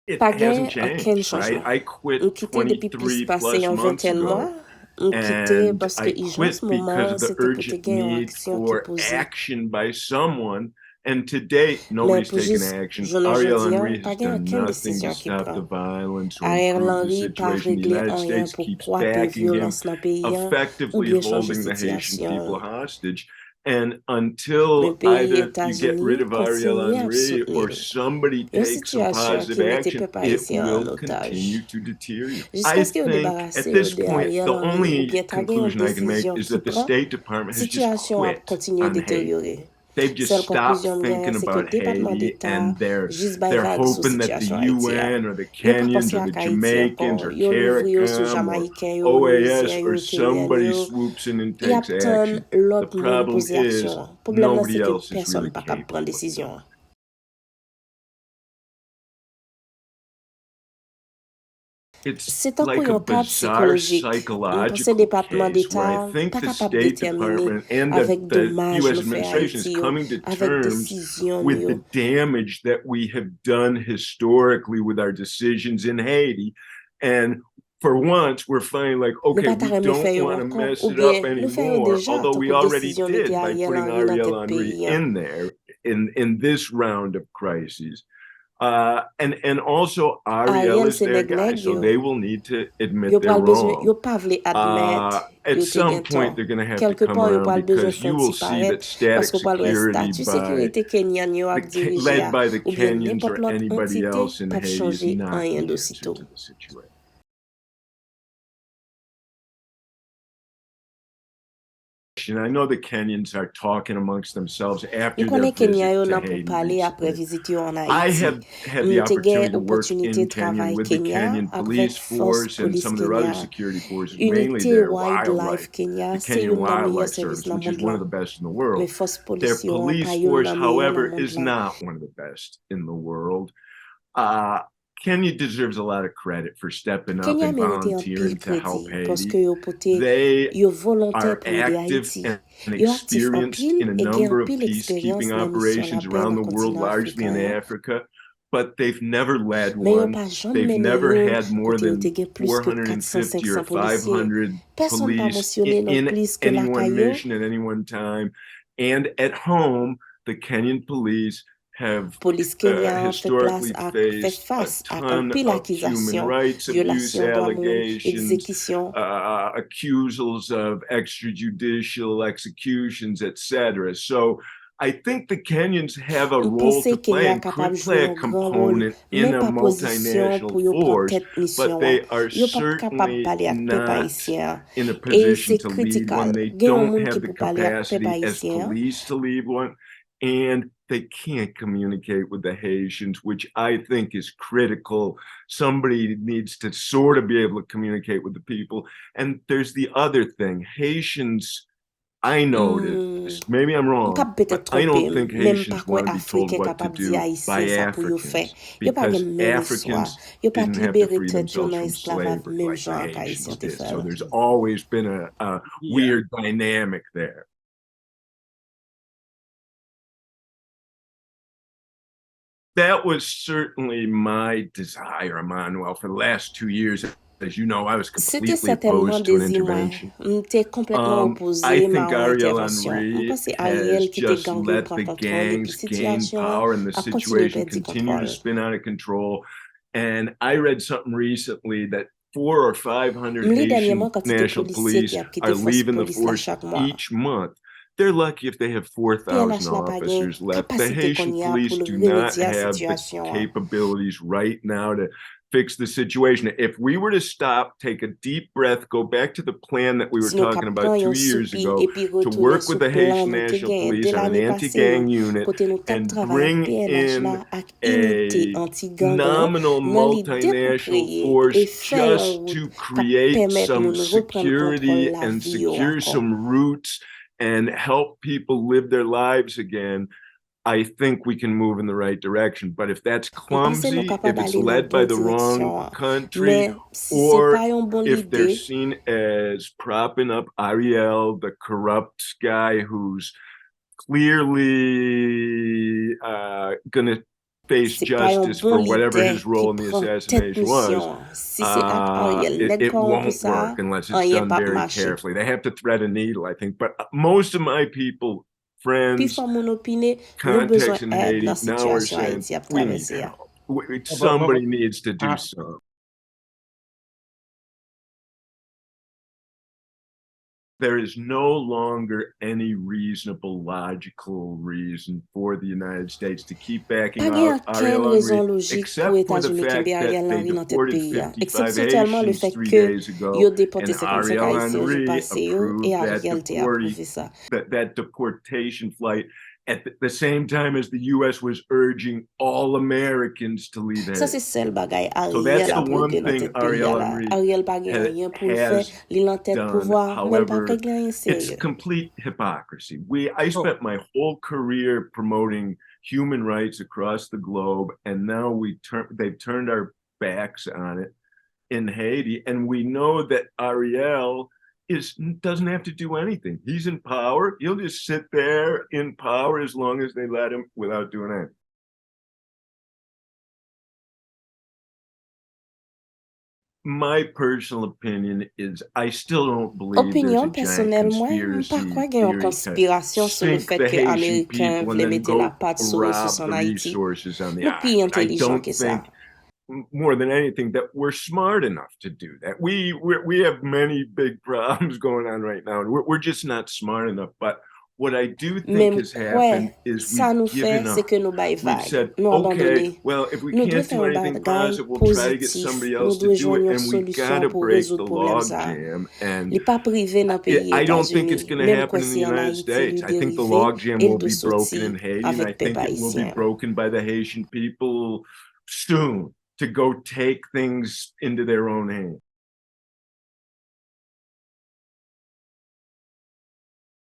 It Pa gen hasn't anken changed, right? chanjman. I M quit kite depi plis 23 pase plus yon months 21 mwa. ago, M kite and paske I ijans quit because mouman of the se te pou te urgent gen yon need aksyon ki for pose. action by someone. And to date, Men nobody's pou taken jis action. jounen Ariel jodi an, Henry pa has gen done anken nothing to desisyon ki stop the pran. violence or Ariel improve the Henry pa situation. The regle United anyen States pou keeps kwape backing him, violans nan peyi an, ou effectively bien chanje holding the Haitian people sityasyon. hostage. And Men until peyi either you get Etats-Unis rid of Ariel kontinye ap Henry or soutenil. somebody Yon takes some sityasyon positive ki mette action, pep it haisyen will an otaj. continue to deteriorate. Jiska I ske yo think at debarase yo this de point, Ariel the Henry ou only bien ta gen yon conclusion I can make desisyon is ki that the pran, State Department has just sityasyon ap quit kontinye on Haiti. deteriore. They've just Sel stopped konkluzyon m thinking genyen se ke about Departement Haiti, d'Etat and they're jis bay they're vague sou hoping that the sityasyon Haiti ya. UN or the Yo pa Kenyans pense or the ak Haiti Jamaicans ankon. or Yo louvri yo sou CARICOM or Jamaïken yo, OAS Onusien or yo, Kenyan somebody yo. swoops in and Y takes ap ton action. The lot moun problem pose is aksyon an. Problem nan se nobody ke else is person really pa kap pran capable of doing desisyon it. an. Se It's tan kou like a yon ka bizarre psikolojik, m pense psychological Departement case where I d'Etat think pa the kapab State determine Department and avèk the domaj US nou fe administration is Haiti yo, coming to avèk terms desisyon with yo. the damage that we have done historically with our decisions in Haiti. And for once, we're finally like, Nou okay, pa ta we reme fe don't yo want to ankon, mess ou it up bien nou fe yo anymore, deja, although we tankou already desisyon mette did by Ariel putting Henry nan Ariel tet Henry peyi an. in there in this round of crises. And also Ariel Ariel is se their guy, neg so yo. they will need to admit Yo they're pral bezwen, wrong. yo pa vle admet At yo te some gen point, ton. they're going to have to Kelke come pan yo around pral bezwen because you fon will ti see paret, that static pasko pral wè security statu sekurite Kenyan yo ak dirije led ya, by the ou bien Kenyans nepot or lot anybody entite, else in pap Haiti is chanje not anyen the answer dosito. to the situation. I know the Kenyans are talking amongst themselves M after their konen Kenya visit yo to nan pou Haiti pale apre recently. vizit yo an I Haiti. have had the M te opportunity gen to work in opotunite Kenya travay with the Kenya Kenyan police avèk fos force and some polis of their other Kenya. security forces, mainly Unité their Wildlife wildlife, Kenya the se Kenyan yon nan meye Wildlife servis Service, nan which is mond one of lan. the best in the Men world. fos Their polis yo an pa police yon force, nan meye however, nan mond is lan. not one of the best in the world. Uh, Kenya deserves a lot of credit for stepping up Kenya and merite an pil volunteering to help kredi Haiti. poske yo pote They yo volonte are pou ede active Haiti. and Yo aktif an experienced pil in a e gen an number of pil peacekeeping eksperyans nan misyon la operations pe around nan the world, kontinant largely in Afrikan. Africa, but they've never led Men yo one. pa jan They've mene never yo had more kote yo te than gen plus ke 450 or 400-500 polisye. 500 Person pa police mosyone nan in plis ke any la one kayo. mission at any one time. And at home, the Kenyan police have Polis Kenya historically fè faced a fas ak an ton pil of human akizasyon, rights abuse violasyon do moun, allegations, ekzekisyon. accusals of extrajudicial executions, etc. So I think the Kenyans have a M role pense to play Kenya and kapab could jwe play a yon gran rol, component in men a pa pozisyon multinational pou yo pran force, tet but misyon wan. they are Yo pa kapab certainly pale ak pep not haisyen. in a E position se to lead one. kritikal. They Gen yon don't moun ki have the pou pale ak pep capacity as haisyen. police to lead one, and they can't communicate with the Haitians, which I think is critical. Somebody needs to sort of be able to communicate with the people. And there's the other thing. Haitians, I noticed, maybe I'm M wrong, kap pete but I don't trompe, think menm pa Haitians kwe want to be told Afriken what to kapab di do by haisyen sa pou yo fe. Africans, Yo pa because gen men iswa. Africans Yo pat didn't have to libere free tret yo themselves nan from esklavav slavery menm like the jan ak Haitians haisyen te did. So fel. there's always been a weird dynamic there. That was certainly my desire, Emmanuel, for the last 2 years. As you know, I was Sete completely setenman opposed to an dezi mwen. intervention. M te kompletman I opoze ma think an Ariel intervensyon. M Henry pase has Ariel ki te just gang yo let pran the kontrol epi gangs gain sityasyon power and the a kontinue situation perdi continue to kontrol. spin out of control. And I read something recently that 400 or 500 M li Haitian denyeman kantite national polisye police ki ap are kite fos leaving the polis la force chak mwa. each month. They're lucky if they have 4,000 PNH la pa gen officers left. The kapasite kon Haitian ya pou police do not remedya have the sityasyon. capabilities right now to fix the situation. If we were to stop, take a deep breath, go back to the plan that we were Si nou talking kap about pran yon 2 years soupi ago, epi to retounen work with sou the plan Haitian nou te National gen Police de on an l'ane pase yo, anti-gang unit kote nou tap and travay ak bring PNH la in ak inite a anti-gang lan nominal nan li de pou multinational kreye e force fe yon just to route kap create pemet some moun repren kontrol security la and vi yo secure ankon. some roots and help people live their lives again, I think we can move in the right direction. But if that's M pense nou clumsy, if kapab it's ale nan led by bon the wrong direksyon. country, Men si se pa or yon bon if they're lide, seen as propping up Ariel, the corrupt guy who's clearly going to face c'est pas un justice bon for whatever leader his role in qui the prend tête assassination was, mission. Si c'est ak Ariel, it nèg corrompu won't ça, work unless it's rien done pas very marcher. carefully. They have to thread a needle, I think. But most of my people, Puis friends, font mon opinion, nous besoin contacts in aide Haiti dans now are situation saying Haïti a we need traversé. help. Somebody needs to do something. There is no longer any reasonable, logical reason for the United States to keep backing Pas gen out aucune Ariel raison Henry, logique pour except for the États-Unis fact kembe that Ariel they Henry dans tête deported pays. 55 Exception seulement le Haitians fait 3 que days ago, yo déporté and 55 Ariel Haïtiens jour Henry passé yo, et approved that Ariel te approuvé ça. that deportation flight at the same time as the U.S. was urging all Americans to leave Ça Haiti. c'est seul bagay So that's Ariel the a one brûlé dans thing tête pays Ariel là. Henry Ariel pas gen rien pour le faire, has li en tête done. pouvoir, mais pas However, rien it's sérieux. complete hypocrisy. I spent my whole career promoting human rights across the globe, and now they've turned our backs on it in Haiti, and we know that Ariel doesn't have to do anything. He's in power. He'll just sit there in power as long as they let him without doing anything. My personal opinion is I still don't believe there's Opinion a giant personnelle, moi, pas conspiracy quoi gen yon theory to conspiration sur le sink fait the que Haitian Ameriken people and vle then mette la go patte sur ressources rob en the Haïti. resources on the Nous pi island. I intelligent don't que ça. think more than anything that we're smart enough to do that. We have many big problems going on right now, and we're just not smart enough. But what I do think Même has happened is ça nous we've given fait, up. c'est que nous bail We've vague. said, Nous okay, abandonner. well, if we Nous devons can't faire do un anything bagay positive, we'll try to get positif. somebody Nous else to devons do joindre it, une and we solution gotta pour break résoudre the problème log ça. jam. And Li pas privé dans pays I don't think it's États-Unis. going to Même happen quoi in the si en United Haïti States. li I think the dérivé, log jam il will de be broken in sortir Haiti, and I avec peuple think it will be haïtien. broken by the Haitian people soon to go take things into their own hands.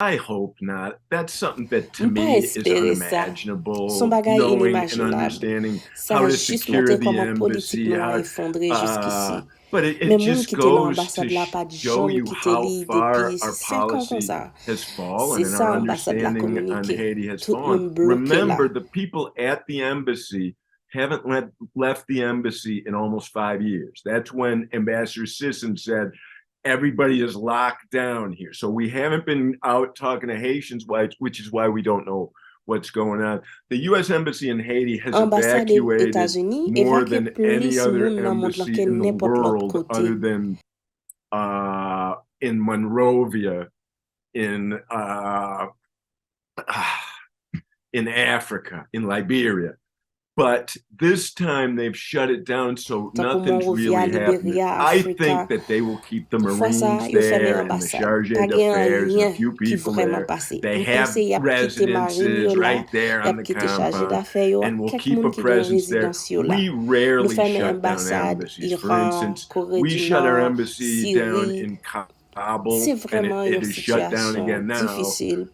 I hope not. That's something that to me is unimaginable, Son bagay knowing and inimaginable. understanding Ça how to juste secure montrer the comment politique embassy, nous a effondré jusqu'ici. but it Mais moun just qui était dans goes to l'ambassade là pas de show jambe you qui how li far depuis our 5 ans comme policy ça. has fallen C'est and ça our ambassade la understanding on communiqué. Haiti has Tout fallen. moun bloqué là. Remember, the people at the embassy haven't left the embassy in almost 5 years. That's when Ambassador Sisson said, everybody is locked down here. So we haven't been out talking to Haitians, which is why we don't know what's going on. The U.S. Embassy in Haiti has evacuated more than any other embassy in the world other than in Monrovia in Africa, in Liberia. But this time they've shut it down, so nothing's really happening. I think that they will keep the Marines there and the charge d'affaires and a few people there. They have residences right there on the compound, and will keep a presence there. We rarely shut down embassies. For instance, we shut our embassy down in Kabul, and it is shut down again now.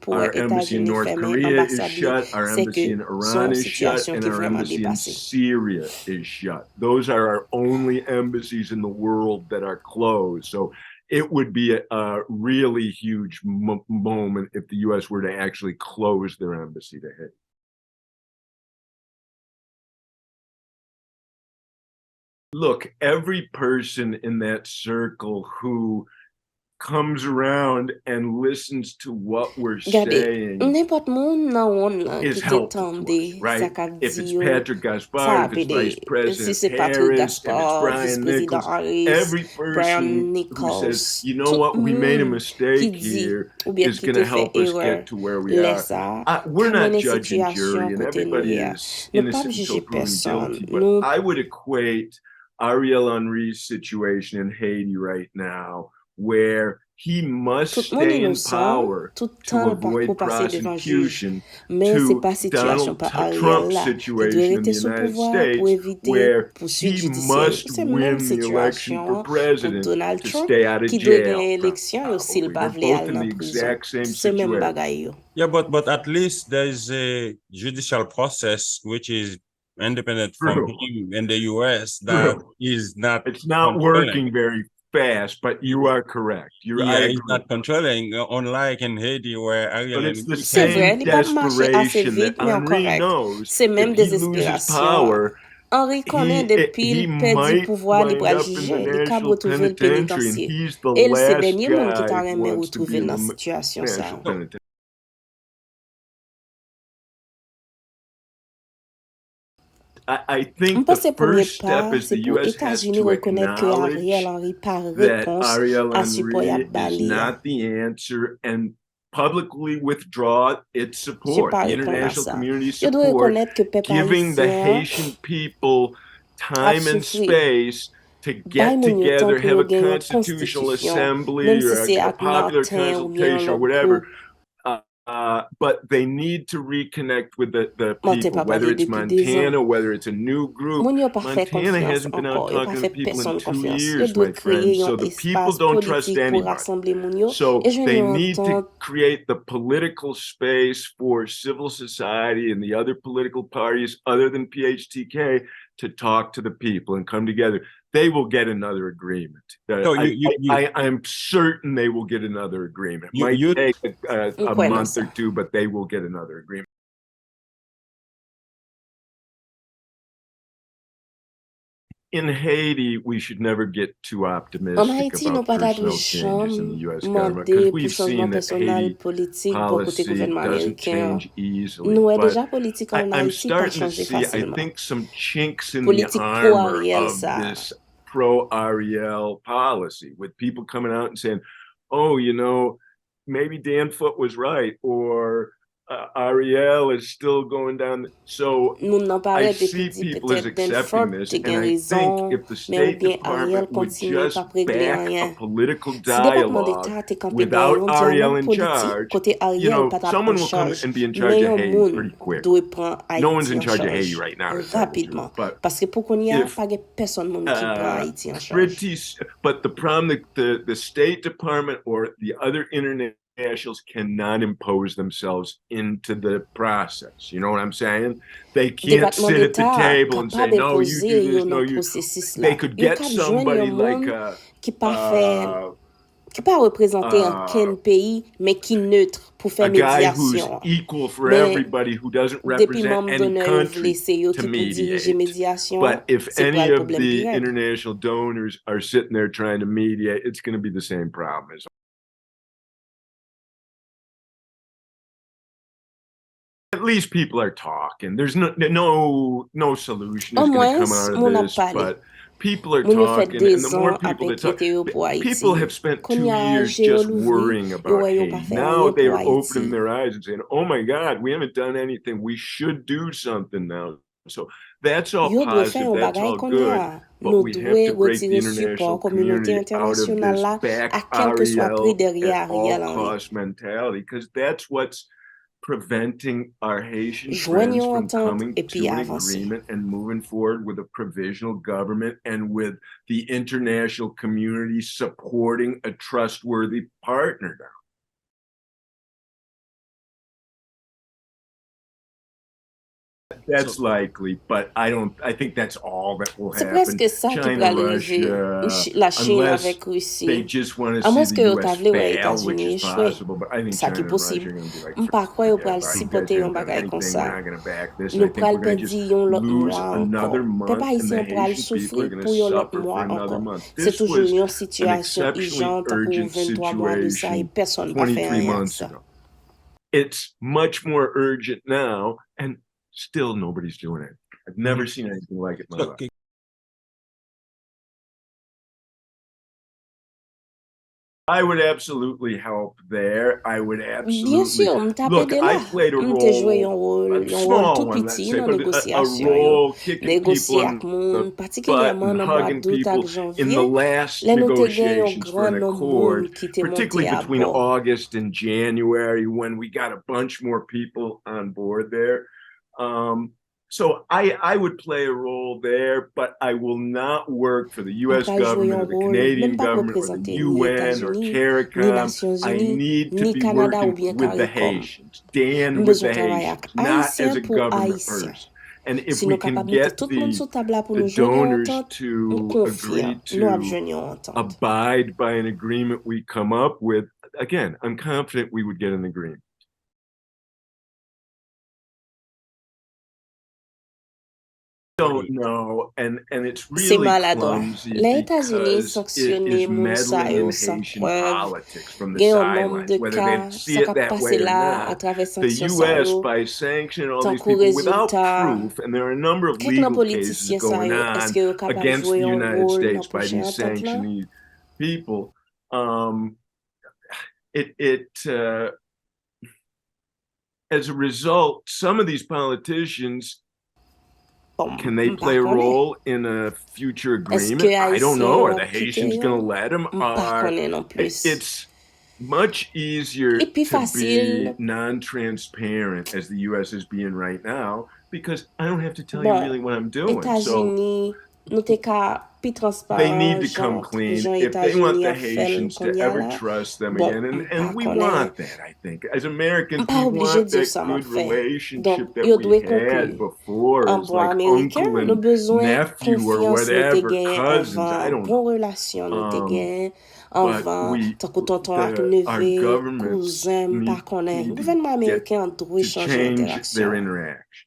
Our embassy in North Korea is shut, our embassy in Iran is shut, and our embassy in Syria is shut. Those are our only embassies in the world that are closed. So it would be a really huge moment if the U.S. were to actually close their embassy to Haiti. Look, every person in that circle who comes around and listens to what we're saying is helpful to us, right? If it's Patrick Gaspard, if it's Vice President Harris, if it's Brian Nichols, every person who says, you know what, we made a mistake here is going to help us get to where we are. We're not judge and jury, and everybody is innocent until proven guilty, but I would equate Ariel Henry's situation in Haiti right now, where he must stay in power to avoid prosecution, to Donald Trump's situation in the United States, where he must win the election for president to stay out of jail. We're both in the exact same situation. Yeah, but at least there is a judicial process which is independent from him in the US that is not. It's not working very fast, but you are correct. I he's not agree. controlling, unlike in Haiti where Ariel But it's the Henry C'est can. vrai, same li pa marche assez desperation vite, that mais en Henry correct. knows C'est if même he loses désespération. power, Henri connaît depuis he il perdit might pouvoir, li wind pral up in the juger, li ka national retrouver le penitentiary, and pénitencier. he's the Et c'est last dernier monde qui guy t'a who aimé wants to be retrouver in dans the situation ça. national penitentiary. I think the M'pense premier first step pas, is c'est the pour US has États-Unis to reconnaître que Ariel acknowledge Henry pas that réponse Ariel à support y a Henry is bali. not the answer and publicly withdraw its Je support, pas the répondre à international ça. community Je dois support, reconnaître que peuple giving the haïtien Haitian people a time and souffri. space to Bay get moun yo temps together, pour have yo a gen yon constitutional constitution, assembly même si or c'est a ak popular Martin ou bien consultation or l'autre whatever. groupe. But they need to reconnect with the Martin people, pas whether parlé it's depuis 2 ans. Montana, whether it's a new group. Moun yo pas fait Montana confiance hasn't been out encore, yo pas talking to fait the people in personne 2 confiance. Yo years, doit my créer friends. yon So the people espace don't trust politique pour anybody. rassembler moun yo So et joindre they yon need to entente. create the political space for civil society and the other political parties other than PHTK to talk to the people and come together. They will get another agreement. So I'm certain they will get another agreement. It you might take a Quoi, month ça? or two, but they will get another agreement. In Haiti, we should never get too En optimistic Haïti, nou about pa ta personal dwe changes in the jam US government mande because pou we've chanjman seen that personal Haiti politik bon kote policy gouvernement doesn't Ameriken. change easily. Nou e But deja politik an I'm Haïti pa starting to chanje see, I fasilman. think, some chinks in the Politik pro armor Ariel of sa. this pro-Ariel policy, with people coming out and saying, oh, maybe Dan Foote was right, or Ariel is still going down. So Moun nan I paret epi see di people as petet Den accepting Foote this, te and gen I think rezon, if the men ou State bien Ariel Department would kontinye just pa pregle back a anyen. political Si Departement dialogue d'Etat te kampe gen without yon Ariel dialog in politik, charge, kote Ariel pat ap someone an will come charge, and be in men charge of yon Haiti moun pretty quick. dwe pran No one's Haiti in an charge of Haiti charge right now, to tell you the truth. rapidman. But Paske pou kon ya, if pa gen person moun ki pran Haiti an charge. but the problem, the State Department or the other internationals cannot impose themselves into the process. You know what I'm saying? They can't Departement sit at the d'Etat table and say, kapab no, you impose do this, yon no, nan you. prosesis They la. could Yo get kap jwen somebody yon like moun ki pa fè, ki pa reprezente an ken peyi, men ki neutre pou fè a guy who's medyasyon. equal for Men, everybody, who doesn't depi represent membre any d'honneur yo vle country se yo to ki pou dirije mediate. medyasyon, But if se any pral of problem the pi red. international donors are sitting there trying to mediate, it's going to be the same problem as. At least people are talking. There's no solution is going to come out moun of ap this, pale. but people are Moun yo fè talking, and the 2 more ans ap people that talk, enkyete yo pou Haiti. people have spent 2 Konya years je yo just louvri, worrying yo about wè yo pa Haiti. fè Now anyen they pou are opening Haiti. their eyes and saying, "Oh my God, we haven't done anything. We should do something now." So that's all Yo dwe fè positive. yon That's bagay all konya. good. But Nou we dwe have to break the retire international support kominote community out of entènasyonal this la back a quel que soit prix Ariel derrière at all Ariel Henry. cost mentality, because that's what's preventing our Haitian Joignent friends yon from entente coming et puis to an avancer. agreement and moving forward with a provisional government and with the international community supporting a trustworthy partner now. That's likely, but I think that's all that will C'est happen. presque ça qui China, pral Russia, rive. La Chine unless avec they Russie. just want A to moins see que the yo US ta vle wè fail, which États-Unis is échoué. possible, but I think Ça China qui and Russia are possible. going to be like, M'pa kwa yo forget pral about it. You sipote guys yon haven't done bagay kon anything. sa. We're not going to back this. I Nou think pral we're going to pedi just yon lot lose mwa another ankon. month, Peuple and the haïtien pral Haitian people are soufri going pou to yon lot suffer mwa for another ankon. month. C'est This toujou was yon an situation exceptionally urgente pou urgent 23 mois de sa et situation personne pa fè 23 rien months sa. ago. It's much more urgent now, and still nobody's doing it. I've never seen anything like it in my life. I would absolutely help there. I would Bien absolutely. sûr, m'ta Look, pede I la. played a M'te jwe yon role, a rôle small tout one, let's piti say, nan but a negosyasyon yo. role kicking people Negosye on ak moun, the butt particulièrement and nan mwa hugging d'août ak people in the janvier, last lè nou te gen yon negotiations for gran an nom moun accord, ki te monte particularly a between bord. August and January, when we got a bunch more people on board there. So I would play a role there, but I will not work for the US M'pral jwe government yon or the rôle, Canadian mèm pa government or the reprezente ni UN or États-Unis, ni CARICOM. Nations I Unies, need to ni be Canada ou working bien with the CARICOM. Haitians, Dan with M'bezon the travay Haitians, ak not as Haïtien a pou government Haïtien. person. And if Si we nous can capables de mettre get tout le monde sur table là pour the nous joindre en donors entente, on to confie, agree nous avons to joigné en entente. abide by an agreement we come up with, again, I'm confident we would get an agreement. Don't know, and it's C'est really maladroit. clumsy Les États-Unis because it sanctionner is moun sa meddling yo in sans Haitian preuve. politics from the Gen yon nombre sidelines, de whether they cas, see ça it ka that passe way or là à not. travers The sanction sa U.S., yo. by sanctioning all Tant these qu'au people without résultat, proof, and there are a number of quelques nan legal cases politisyen sa going yo, on eske yo kapab against jouer the yon United rôle States nan by prochaine these entente là? sanctioning people. As a result, some of these politicians, Bon, can they play a role in a future agreement? I don't know. Are the Haitians going to let them? It's much easier Et puis to be facile. non-transparent as the U.S. is being right now because I don't have to tell you really what I'm doing. États-Unis, nou te ka pi They transparent need to come clean if they want the Haitians to ever trust them again. And we want that, I think. As Americans, we want that good relationship that we had before as like uncle and nephew or whatever, cousins. I don't know. But our governments need to change their interaction.